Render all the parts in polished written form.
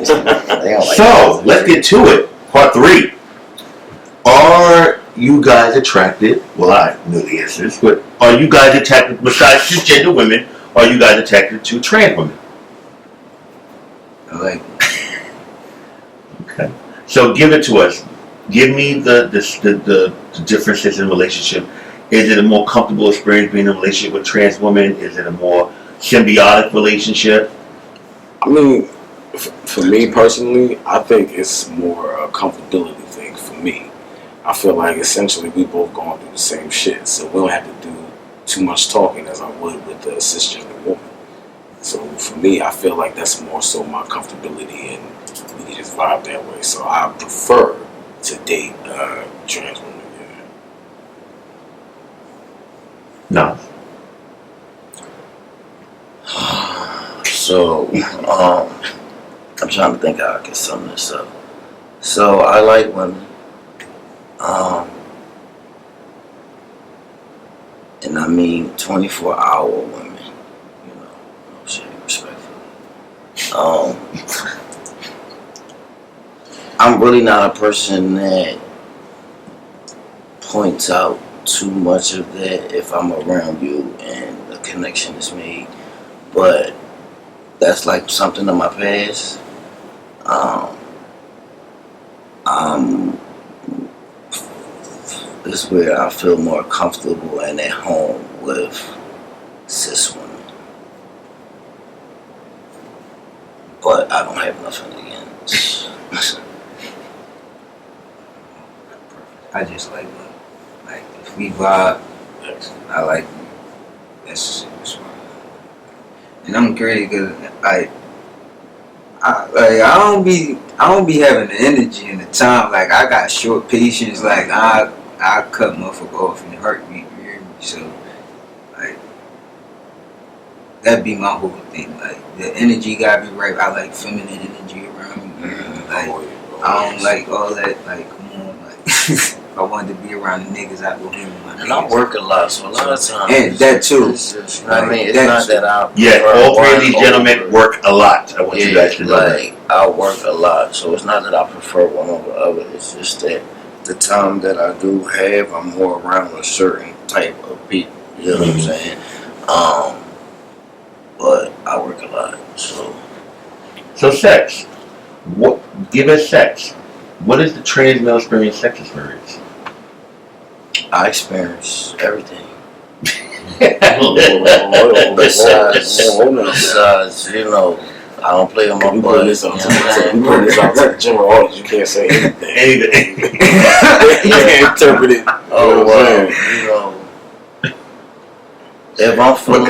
So let's get to it. Part 3. Are you guys attracted? Well, I know the answers, but are you guys attracted, besides cisgender women, are you guys attracted to trans women? I like. Okay. So give it to us. Give me the differences in relationship. Is it a more comfortable experience being in a relationship with trans women? Is it a more symbiotic relationship? I mean, for me personally, I think it's more a comfortability thing for me. I feel like essentially we both going through the same shit, so we don't have to do too much talking as I would with the cisgender woman. So for me, I feel like that's more so my comfortability, and we can just vibe that way. So I prefer to date trans women. No. So, I'm trying to think how I can sum this up. So I like women. And I mean 24-hour women. You know, no shit, respectfully. I'm really not a person that points out too much of that if I'm around you and a connection is made. But that's like something in my past. This is where I feel more comfortable and at home with cis women. But I don't have nothing against. I just like women. Like if we vibe, I like them. That's why. And I'm crazy because I don't be having the energy and the time. Like I got short patience. Like I cut motherfucker off in a heartbeat. You hear me? So like that be my whole thing. Like the energy gotta be right. I like feminine energy around me. Like I don't like all that. Like come on, like if I wanted to be around the niggas, I go hang with my niggas. And I work a lot, so a lot of times. And that too. You know what I mean? It's not that I. Yeah, all 3 of these gentlemen work a lot. I want you guys to know like, I work a lot, so it's not that I prefer one over the other. It's just that the time that I do have, I'm more around a certain type of people. You know what I'm saying? But I work a lot, so. So sex. What? Give us sex. What is the trans male experience? Sex experience. I experience everything. Besides, you know, I don't play on my we butt. put this out to the general audience. You can't say anything. You can't interpret it. Oh well, you know, if I'm feeling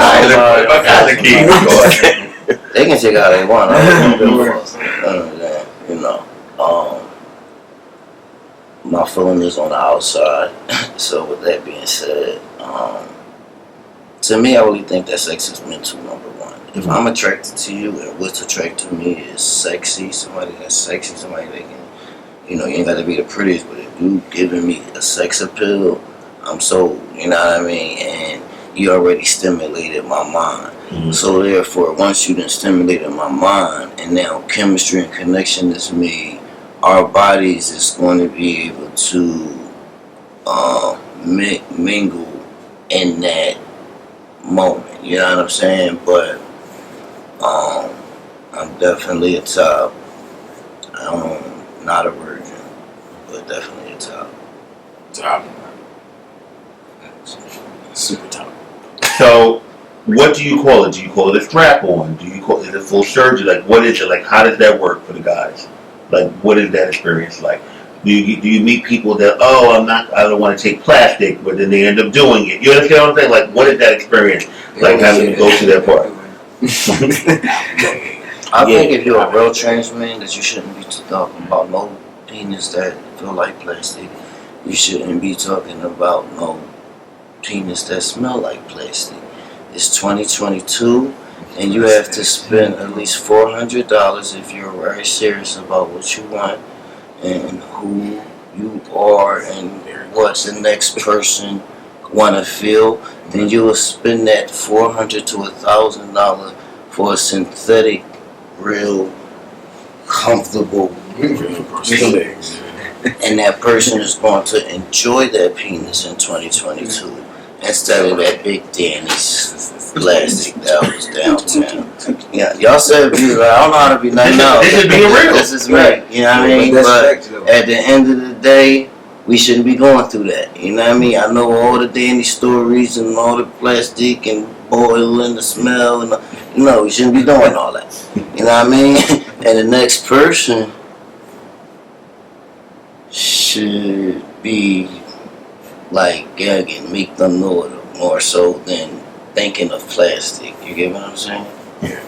they can take how they want. I don't give a fuck. You know, my feeling is on the outside. So with that being said, to me, I really think that sex is mental, number one. If I'm attracted to you and what's attracted to me is sexy, somebody that's sexy, somebody that can, you know, you ain't got to be the prettiest, but if you giving me a sex appeal, I'm sold, you know what I mean? And you already stimulated my mind. So therefore, once you done stimulated my mind and now chemistry and connection is made, our bodies is going to be able to mingle in that moment, you know what I'm saying? But I'm definitely a top. Not a virgin, but definitely a top. Top. Super top. So, what do you call it? Do you call it a strap on? Do you call it a full surgery? Like, what is it? Like, how does that work for the guys? Like, what is that experience like? Do you meet people that, I don't want to take plastic, but then they end up doing it? You understand what I'm saying? Like, what is that experience? Like, having to go through that part? I think if you're a real trans man, that you shouldn't be talking about no penis that feel like plastic. You shouldn't be talking about no penis that smell like plastic. It's 2022, and you have to spend at least $400 if you're very serious about what you want and who you are and what the next person want to feel. Then you will spend that $400 to $1,000 for a synthetic, real comfortable, and that person is going to enjoy that penis in 2022 instead of that Big Danny's plastic that was downtown. Yeah, y'all said beautiful. I don't know how to be nice. No, This is being real. this is me. You know what I mean? But at the end of the day, we shouldn't be going through that. You know what I mean? I know all the Danny stories and all the plastic and oil and the smell and we shouldn't be doing all that. You know what I mean? And the next person should be like gagging, make them know it more so than thinking of plastic. You get what I'm saying? Yeah.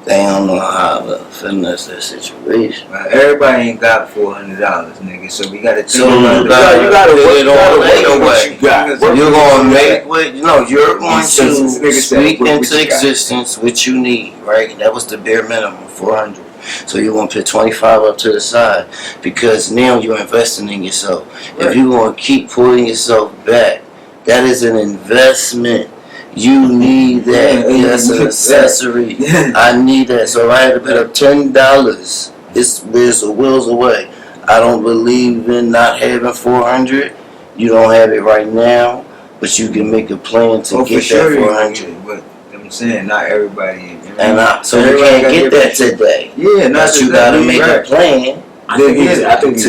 They don't know how to finesse that situation. Well, everybody ain't got $400, nigga. So we gotta So think about you gotta work it all what anyway. you got. You're gonna make what you're going to Nigga said, speak what into you got. existence what you need, right? And that was the bare minimum, 400. So you're gonna put 25 up to the side because now you're investing in yourself. Right. If you're gonna keep pulling yourself back, that is an investment. You need that. That's an accessory. I need that. So if I had to put up $10, it's the wheels away. I don't believe in not having 400. You don't have it right now, but you can make a plan to get that 400. But I'm saying not everybody. So you can't get that today. Yeah, But you gotta make a plan. I think Exactly. it's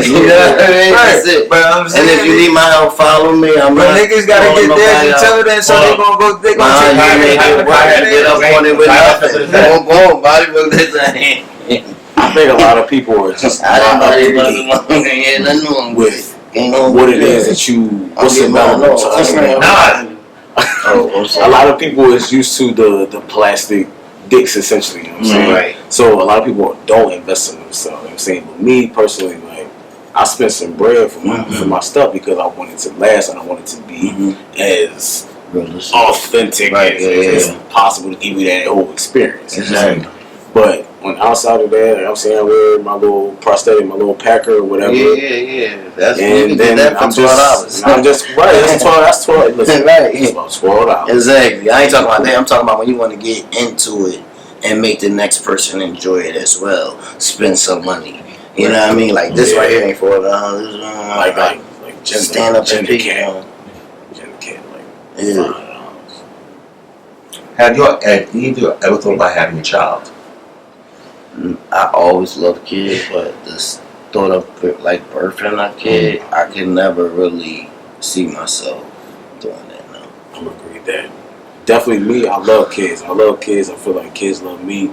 You know what I mean? That's it. But I'm saying, And if you need my help, follow me. I'm but not niggas gotta calling get theirs nobody until out. then, so they gonna go. They Nah, gonna you take make it work and get up on it with nothing. Boom, body with this hand. I think a lot of people are just I didn't not know you up to was date nothing with Ain't no what it good. is that you. I'm What's getting my available nose. to us. Nah. A lot of people is used to the plastic dicks essentially. You know what I'm saying? Right. So a lot of people don't invest in themselves. You know what I'm saying? But me personally, like I spent some bread for my stuff because I wanted to last and I wanted to be as authentic as possible to give you that whole experience. Exactly. But on outside of that, you know what I'm saying, I wear my little prosthetic, my little packer or whatever. Yeah. That's you can And get then that for $12. I'm just right. That's 12. Listen, Right. it's about $12. Exactly. I ain't talking about that. I'm talking about when you want to get into it and make the next person enjoy it as well. Spend some money. You know what I mean? Like this right here ain't $4. Like stand up and pick. Gender cat, $5. Have you ever thought about having a child? I always loved kids, but this thought of like birthing a kid, I can never really see myself doing that now. I'm gonna agree with that. Definitely me, I love kids. I feel like kids love me.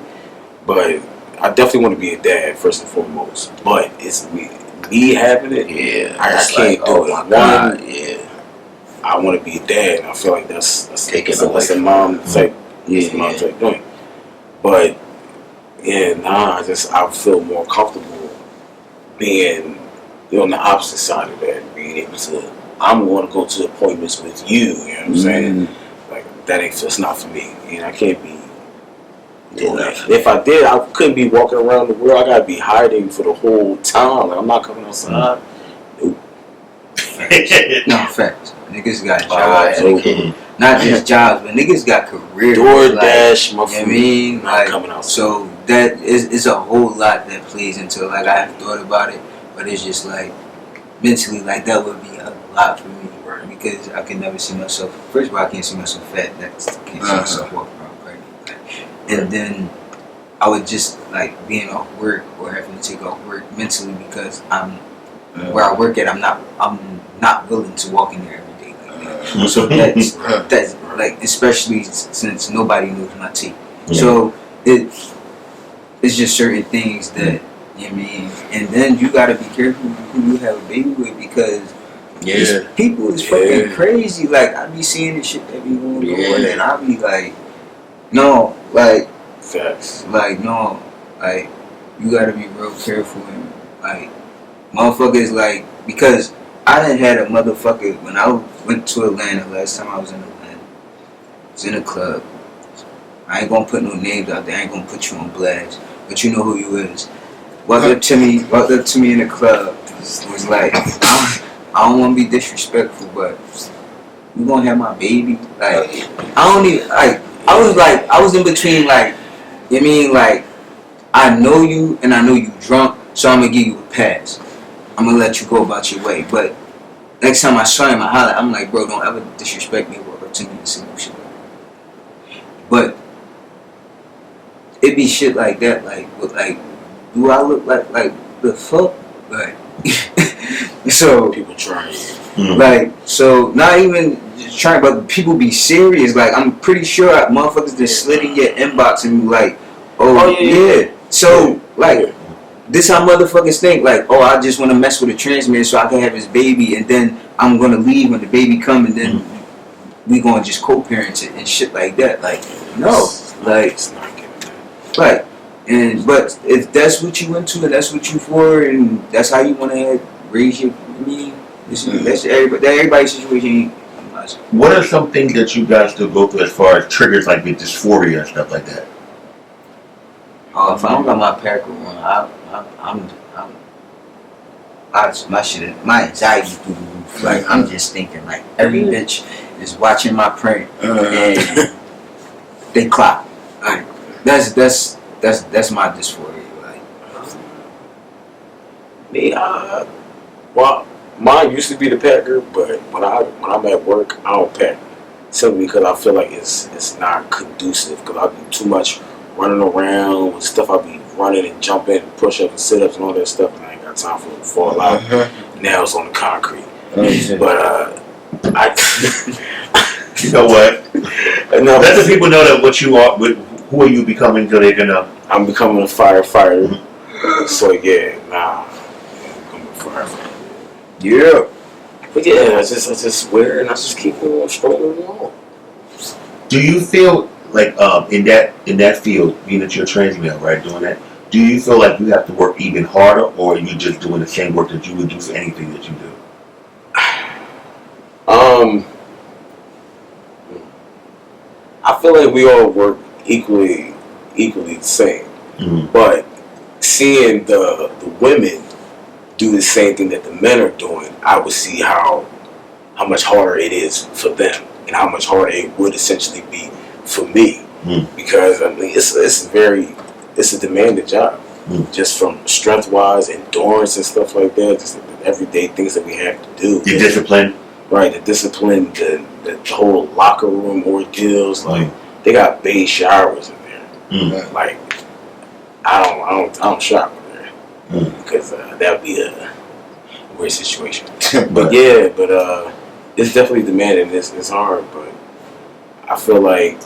But I definitely want to be a dad first and foremost. But it's me having it. Yeah, I can't do it. My God, yeah. I want to be a dad. And I feel like that's a mom type. Mom type thing. But yeah, I feel more comfortable being on the opposite side of that. Being able to, I'm going to go to appointments with you. You know what I'm saying? Like that's not for me. And I can't be doing that. If I did, I couldn't be walking around the world. I gotta be hiding for the whole time. Like I'm not coming outside. No, facts. Niggas got jobs. Not just jobs, but niggas got careers. DoorDash, my You know what I mean? Like, coming out. So that is a whole lot that plays into, like, I have thought about it, but it's just like mentally, like, that would be a lot for me, right? Because I can never see myself. First of all, I can't see myself fat. I can't see myself walking around pregnant. And then I would just like being off work or having to take off work mentally because I'm where I work at. I'm not willing to walk in there every day like that. So that's like, especially since nobody knows my teeth. Yeah. So it's just certain things that, you know what I mean. And then you gotta be careful who you have a baby with because these people is fucking crazy. Like I be seeing the shit that be going on, and I be like, no, like. Facts. Like, no, like, you gotta be real careful and, like, motherfuckers, like, because I done had a motherfucker, when I went to Atlanta, last time I was in Atlanta, I was in a club. I ain't gonna put no names out there, I ain't gonna put you on blast, but you know who you is. Walked up to me in the club, was like, I don't wanna be disrespectful, but you gonna have my baby? Like, I don't even, like, I was in between, like, you know what I mean, like, I know you and I know you drunk, so I'm gonna give you a pass. I'm gonna let you go about your way. But next time I saw him, I holler. I'm like, bro, don't ever disrespect me or to me to say no shit. But it be shit like that, like, do I look like the fuck? Like, so People trying you. like, so not even just trying, but people be serious. Like, I'm pretty sure motherfuckers just slid in your inbox and be like, oh yeah. So like, this how motherfuckers think. Like, oh, I just want to mess with a trans man so I can have his baby, and then I'm gonna leave when the baby come, and then we gonna just co-parent it and shit like that. Like, no, like, It's not getting that. right. And but if that's what you into and that's what you for, and that's how you want to raise your, I mean, that's everybody's situation. What are some things that you guys still go through as far as triggers like the dysphoria and stuff like that? Oh, if I don't got my packer on, my anxiety through the roof. Like, I'm just thinking like every bitch is watching my print and they clock. Like, that's my dysphoria. Like, Me, well, mine used to be the packer, but when I'm at work, I don't pack simply because I feel like it's not conducive. Because I do too much running around with stuff. I be running and jumping, and push-ups and sit-ups and all that stuff, and I ain't got time for it to fall out. Now it's on the concrete. But You know what? Let the people know that what you are. Who are you becoming so they can know? I'm becoming a firefighter. So yeah, I'm becoming a firefighter. yeah. But yeah, I just wear and I just keep on strolling along. Do you feel like in that field, being that you're a trans male, right, doing that? Do you feel like you have to work even harder, or are you just doing the same work that you would do for anything that you do? I feel like we all work equally the same. But seeing the women do the same thing that the men are doing, I would see how much harder it is for them and how much harder it would essentially be for me. Because I mean it's a demanding job. Just from strength wise, endurance and stuff like that, just the everyday things that we have to do. The discipline. Right, the discipline, the whole locker room ordeals, like they got beige showers in there. Like I don't shop in there because that would be a weird situation. But yeah, it's definitely demanding. It's hard, but I feel like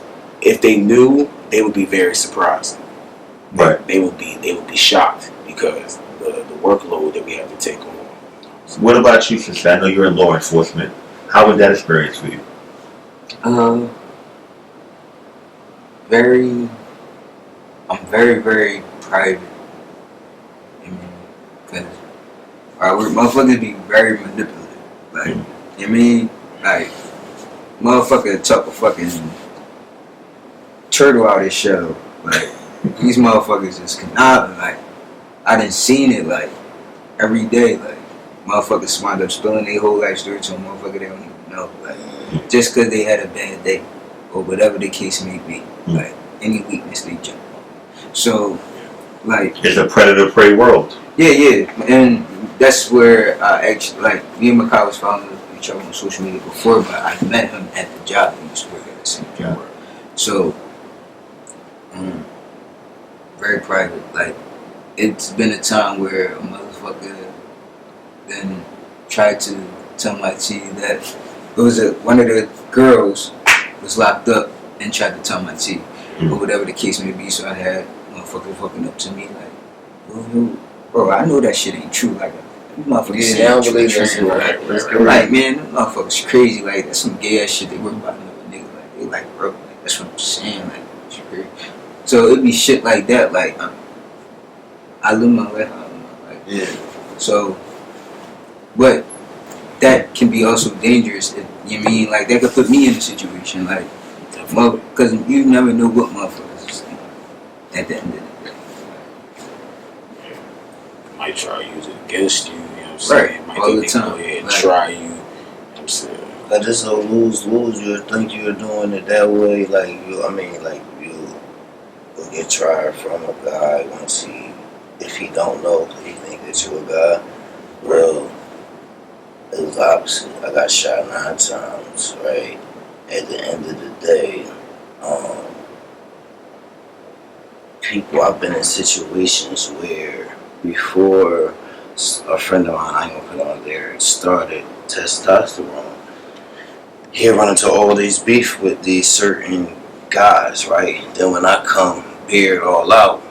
if they knew, they would be very surprised. Right. They would be shocked because the workload that we have to take on. What about you, sister? I know you're in law enforcement. How was that experience for you? I'm very private. I mean, because motherfuckers be very manipulative. Like, you mean, like, motherfucker took a fucking turtle out his shell. Like, these motherfuckers is conniving. Like, I done seen it, like, every day. Like, motherfuckers wind up spilling their whole life story to a motherfucker they don't even know. Like, just because they had a bad day or whatever the case may be. Like, any weakness they jump on. So, like, It's a predator-prey world. Yeah, and that's where I actually, like, me and Mehkhi was following each other on social media before, but I met him at the job. We used to work at the same job. So, very private. Like, it's been a time where a motherfucker then tried to tell my T that it was one of the girls was locked up and tried to tell my T, or whatever the case may be. So I had motherfucker fucking up to me like, bro, I know that shit ain't true. Like, motherfuckers Yeah, I don't believe that's right. I'm like, man, them motherfuckers crazy. Like, that's some gay ass shit. They work about another nigga. Like, they like, bro, like, that's what I'm saying. Like, it's crazy. So it'd be shit like that. Like, I live my life. Yeah. So, but that can be also dangerous. You mean, like, that could put me in a situation, like, because you never know what motherfuckers is thinking at the end of the day. Might try to use it against you, you know what I'm saying? Right, Might all think the they time. go ahead and Right. try you, you know what I'm saying? But it's a lose-lose. You think you're doing it that way, like, get tried from a guy once if he don't know, he think that you a guy. Well, it was opposite. I got shot 9 times, right? At the end of the day, um, I've been in situations where before a friend of mine, I ain't gonna put on there, started testosterone, he'll run into all these beef with these certain guys, right? Then when I come bear it all out,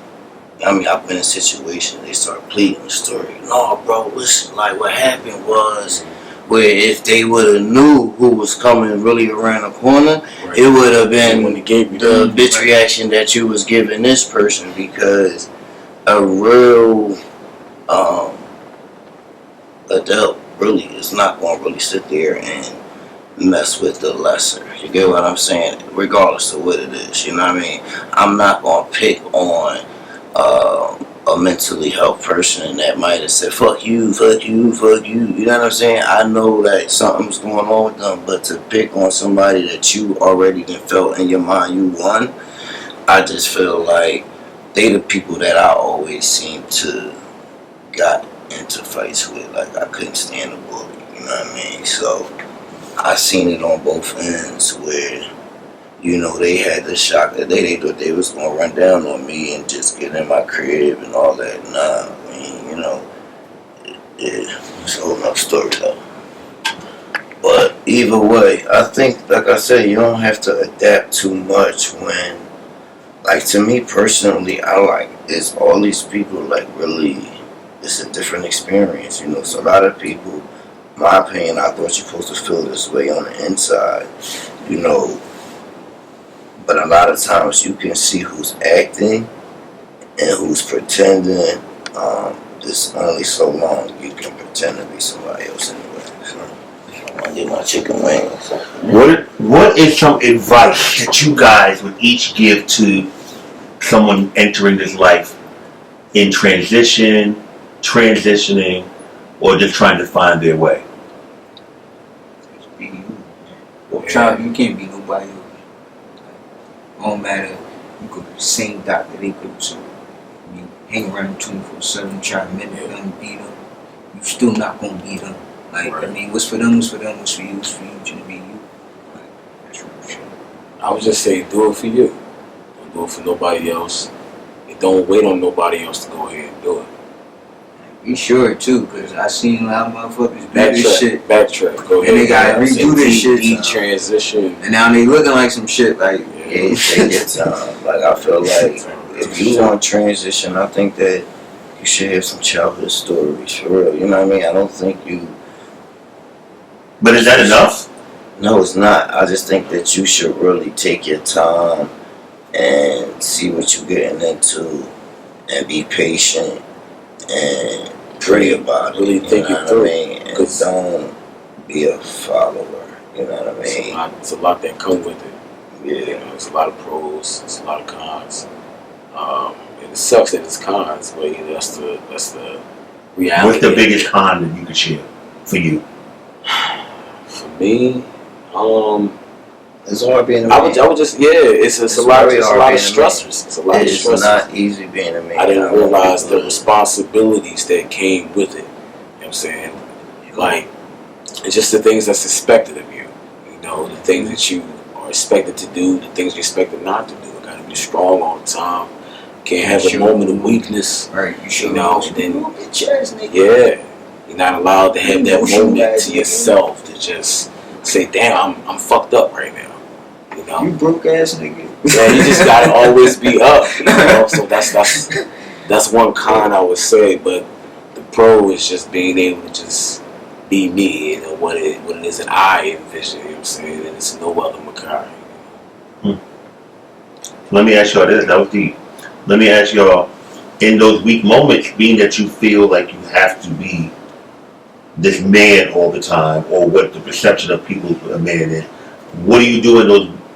I mean, I've been in situations, they start pleading the story. No, bro, listen, like what happened was where if they would have knew who was coming really around the corner, right, it would have been the bitch reaction that you was giving this person, because a real adult really is not going to really sit there and mess with the lesser. You get what I'm saying? Regardless of what it is, you know what I mean? I'm not going to pick on a mentally health person that might have said, fuck you, fuck you, fuck you. You know what I'm saying? I know that something's going on with them, but to pick on somebody that you already done felt in your mind you won, I just feel like they the people that I always seem to got into fights with. Like, I couldn't stand the bully, you know what I mean? So I seen it on both ends where, you know, they had the shock that they thought they was gonna run down on me and just get in my crib and all that. Nah, I mean, you know, it's a whole nother story though. But either way, I think, like I said, you don't have to adapt too much when, like, to me personally, I like, it's all these people, like, really, it's a different experience, you know. So a lot of people, in my opinion, I thought you're supposed to feel this way on the inside, you know. But a lot of times you can see who's acting and who's pretending. It's only so long you can pretend to be somebody else anyway. So I want to get my chicken wings. What is some advice that you guys would each give to someone entering this life in transitioning, or just trying to find their way? Just be you. You can't be nobody else. It don't matter. You could be the same doctor they could. So you hang around 24/7, try to mimic them, beat them. You still not gonna beat them. Like, right. I mean, what's for them, what's for them, what's for you, what's for you, just be you. Like, that's real shit. I would just say, do it for you. Don't do it for nobody else. And don't wait on nobody else to go ahead and do it. Be sure too, because I seen a lot of motherfuckers do this shit. Backtrack. Go ahead. And they gotta redo this shit. Transition. And now they looking like some shit. Like, yeah, take your time. Like, I feel like if you want transition, I think that you should have some childhood stories for real. You know what I mean? I don't think you. But is that enough? No, it's not. I just think that you should really take your time and see what you're getting into, and be patient and pray about it. Really think it through. I mean? And don't be a follower. You know what I mean? It's a lot that come with it. Yeah. You know, it's a lot of pros, it's a lot of cons. And it sucks that it's cons, but you know, that's the reality. What's the biggest con that you could share for you? For me, it's hard being a man. I would just it's a lot of stressors. It's a lot of stressors. It's not easy being a man. I didn't realize the responsibilities that came with it. You know what I'm saying? Like, it's just the things that's expected of you. You know, the things that you are expected to do, the things you're expected not to do. You gotta be strong all the time. Can't have a moment of weakness. Right, you know, and then you're not allowed to have that moment to yourself to just say, damn, I'm fucked up right now. You know? You broke ass nigga. Yeah, you just gotta always be up, you know. So that's one con I would say, but the pro is just being able to just be me, you know, what it is that I envision, you know what I'm saying, and it's no other Mehkhi. Let me ask y'all this, that was deep. Let me ask y'all, in those weak moments, being that you feel like you have to be this man all the time, or what the perception of people a man is, what do you do in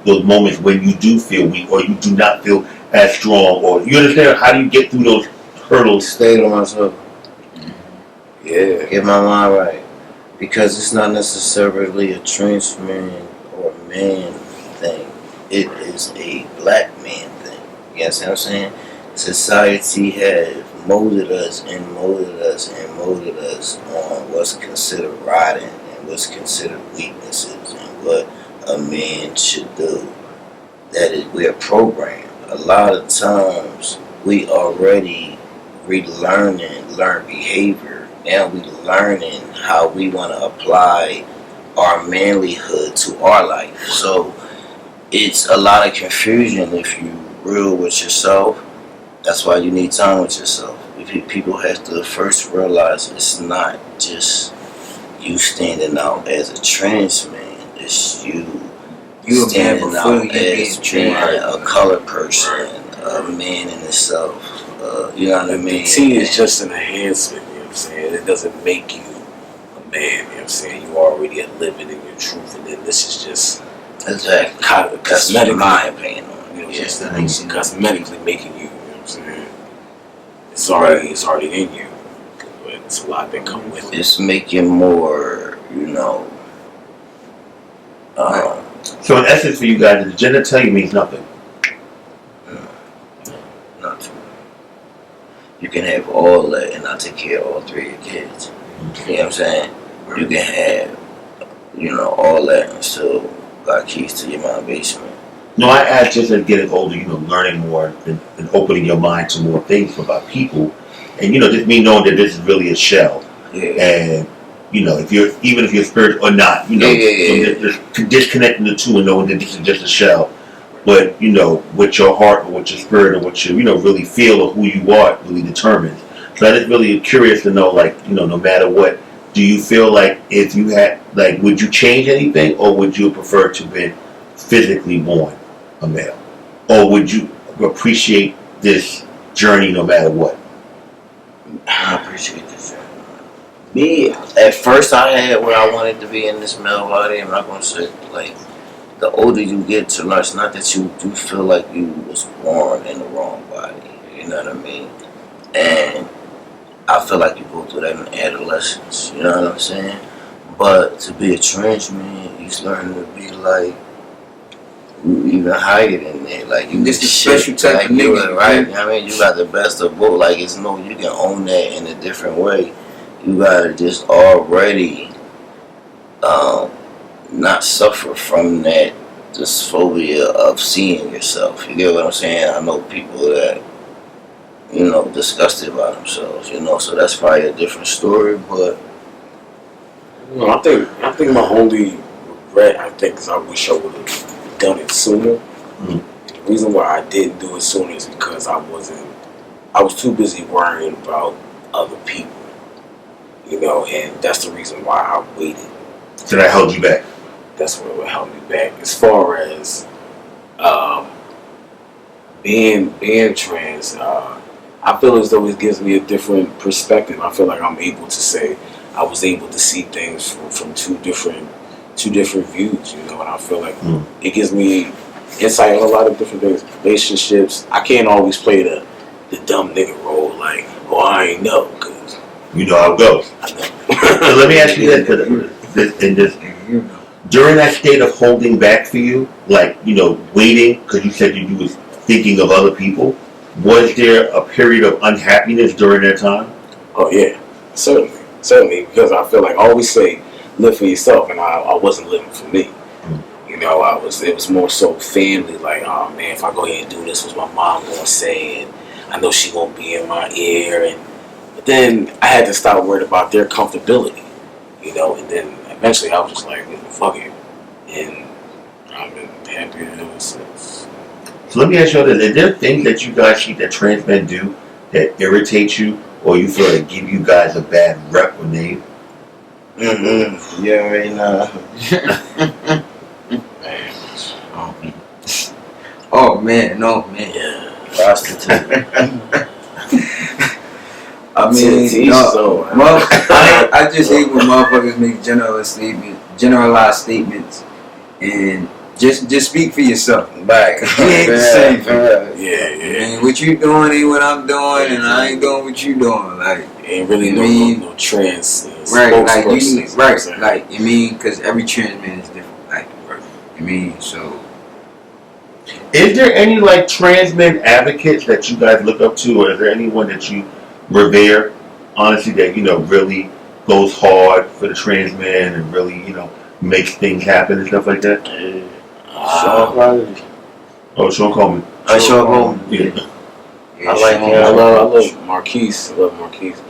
those moments when you do feel weak, or you do not feel as strong, or you understand, how do you get through those hurdles? Stay to myself. Yeah. Get my mind right. Because it's not necessarily a trans man or man thing. It is a black man thing. You know what I'm saying? Society has molded us and molded us and molded us on what's considered rotting and what's considered weaknesses and what a man should do. That is, we're programmed. A lot of times we already learned behavior. Now we learning how we want to apply our manlyhood to our life. So it's a lot of confusion if you real with yourself. That's why you need time with yourself. People have to first realize it's not just you standing out as a trans man. It's you standing out as being a colored person, a man in itself. You know what I mean? The T is just an enhancement, you know what I'm saying? It doesn't make you a man, you know what I'm saying? You already are living in your truth, and then this is just cosmetically, my opinion. You know, just cosmetically making you, you know what I'm saying? It's already in you, but it's a lot that come with it. It's making more, you know. So in essence, for you guys, the genitalia means nothing. Nothing. You can have all that and not take care of all three of your kids. You know what I'm saying? You can have, you know, all that and still got keys to your mom's basement. No, I asked just as getting older, you know, learning more and opening your mind to more things about people, and you know, just me knowing that this is really a shell, and you know, if you're spiritual or not, you know, just disconnecting the two and knowing that this is just a shell, but you know, what your heart or what your spirit or what you know really feel or who you are really determines. So I just really curious to know, like, you know, no matter what, do you feel like if you had, like, would you change anything, or would you prefer to be physically born a male, or would you appreciate this journey no matter what? I appreciate this journey. Me, at first I had where I wanted to be in this male body. I'm not gonna say, like, the older you get to learn, it's not that you do feel like you was born in the wrong body. You know what I mean? And I feel like you go through that in adolescence. You know what I'm saying? But to be a trans man, you learn to be like even higher than that. Like, you just a special type like of nigga, right? I mean, you got the best of both. Like, it's no, you can own that in a different way. You gotta just already not suffer from that dysphoria of seeing yourself. You get what I'm saying? I know people that, you know, disgusted by themselves, you know, so that's probably a different story, but you know, I think my only regret, is I wish I would have done it sooner. The reason why I didn't do it sooner is because I was too busy worrying about other people, you know, and that's the reason why I waited. So that held you back? That's what held me back. As far as being trans, I feel as though it gives me a different perspective. I feel like I'm able to say I was able to see things from two different views, you know, and I feel like it gives me insight on a lot of different things. Relationships, I can't always play the dumb nigga role, like, oh, I ain't know, because you know how it goes. I know. So let me ask you this, during that state of holding back for you, like, you know, waiting, because you said you was thinking of other people, was there a period of unhappiness during that time? Oh yeah, certainly, because I feel like I always say live for yourself, and I wasn't living for me. You know, it was more so family, like, oh man, if I go ahead and do this, what's my mom gonna say, and I know she won't be in my ear, but then I had to stop worrying about their comfortability, you know, and then eventually I was just like, fuck it, and I've been happy ever since. So let me ask you this, is there things that you guys see that trans men do that irritate you, or you feel like give you guys a bad rep or name? You already know. Oh man, no man. Yeah, prostitute. I mean, no, I just hate when motherfuckers make generalized statements, and just speak for yourself. Back. You ain't the same. Yeah. And what you doing ain't what I'm doing, and I ain't doing what you doing. Like, ain't really no trans. Right, like you mean, because every trans man is different. Like, you mean, so Is there any like trans men advocates that you guys look up to, or is there anyone that you revere, honestly, that really goes hard for the trans man and really makes things happen and stuff like that? Oh, Sean Coleman. Sean Coleman. Yeah. I like him. I love Marquise. I love Marquise.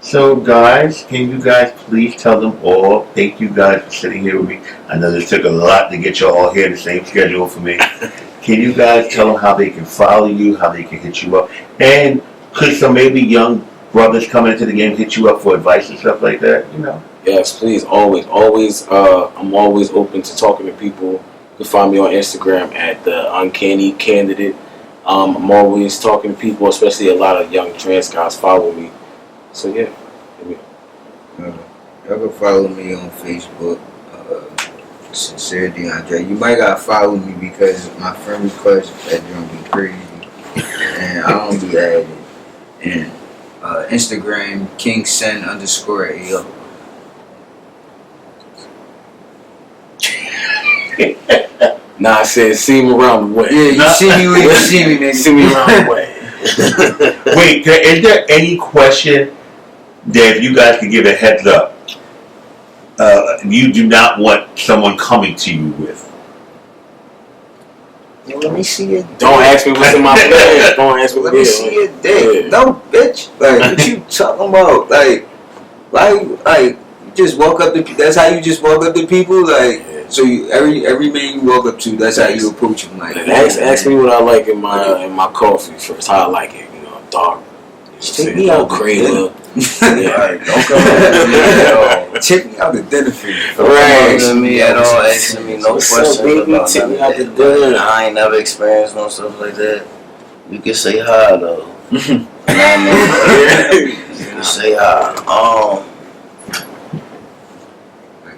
So, guys, can you guys please tell them all? Thank you guys for sitting here with me. I know this took a lot to get you all here, the same schedule for me. Can you guys tell them how they can follow you, how they can hit you up, and could some maybe young brothers coming into the game hit you up for advice and stuff like that? Yes, please, always. I'm always open to talking to people. You can find me on Instagram at the Uncanny Candidate. I'm always talking to people, especially a lot of young trans guys follow me. So yeah. Y'all can follow me on Facebook, Sincere DeAndre. You might gotta follow me because my friend request that gonna be crazy, and I don't be adding. And Instagram KingSen_AO. Nah, I said see me around the way. Yeah, you see me when you see me, nigga. See me around the way. Wait, is there any question that if you guys could give a heads up, you do not want someone coming to you with? Yo, let me see it. Don't ask me what's in my bag. Don't ask me Let me see your dick. Yeah. No, bitch. Like, what you talking about? Like, you just walk up to. That's how you just walk up to people. Like, so every man you walk up to, that's how you approach him. Like, ask me what I like in my coffee first. How I like it. Dark. Take me out cream. Yeah, don't come at me at all. Take me out to dinner for you. Right. Don't come at me at all. Asking me no questions about none of Take me out to that. dinner. I ain't never experienced no stuff like that. You can say hi though. You know what I mean? You can say hi.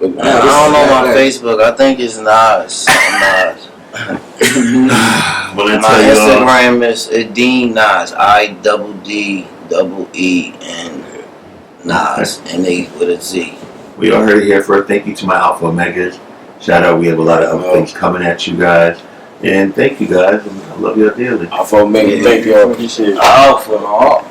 I don't know my Facebook. I think it's Nas. Well, My Instagram is Dean Nas. IDDEE Nas. NA with a Z. We all heard it here first. Thank you to my Alpha Omegas. Shout out. We have a lot of other things coming at you guys. And thank you guys. I love you dearly. Alpha Omega, thank you. I appreciate it. Alpha.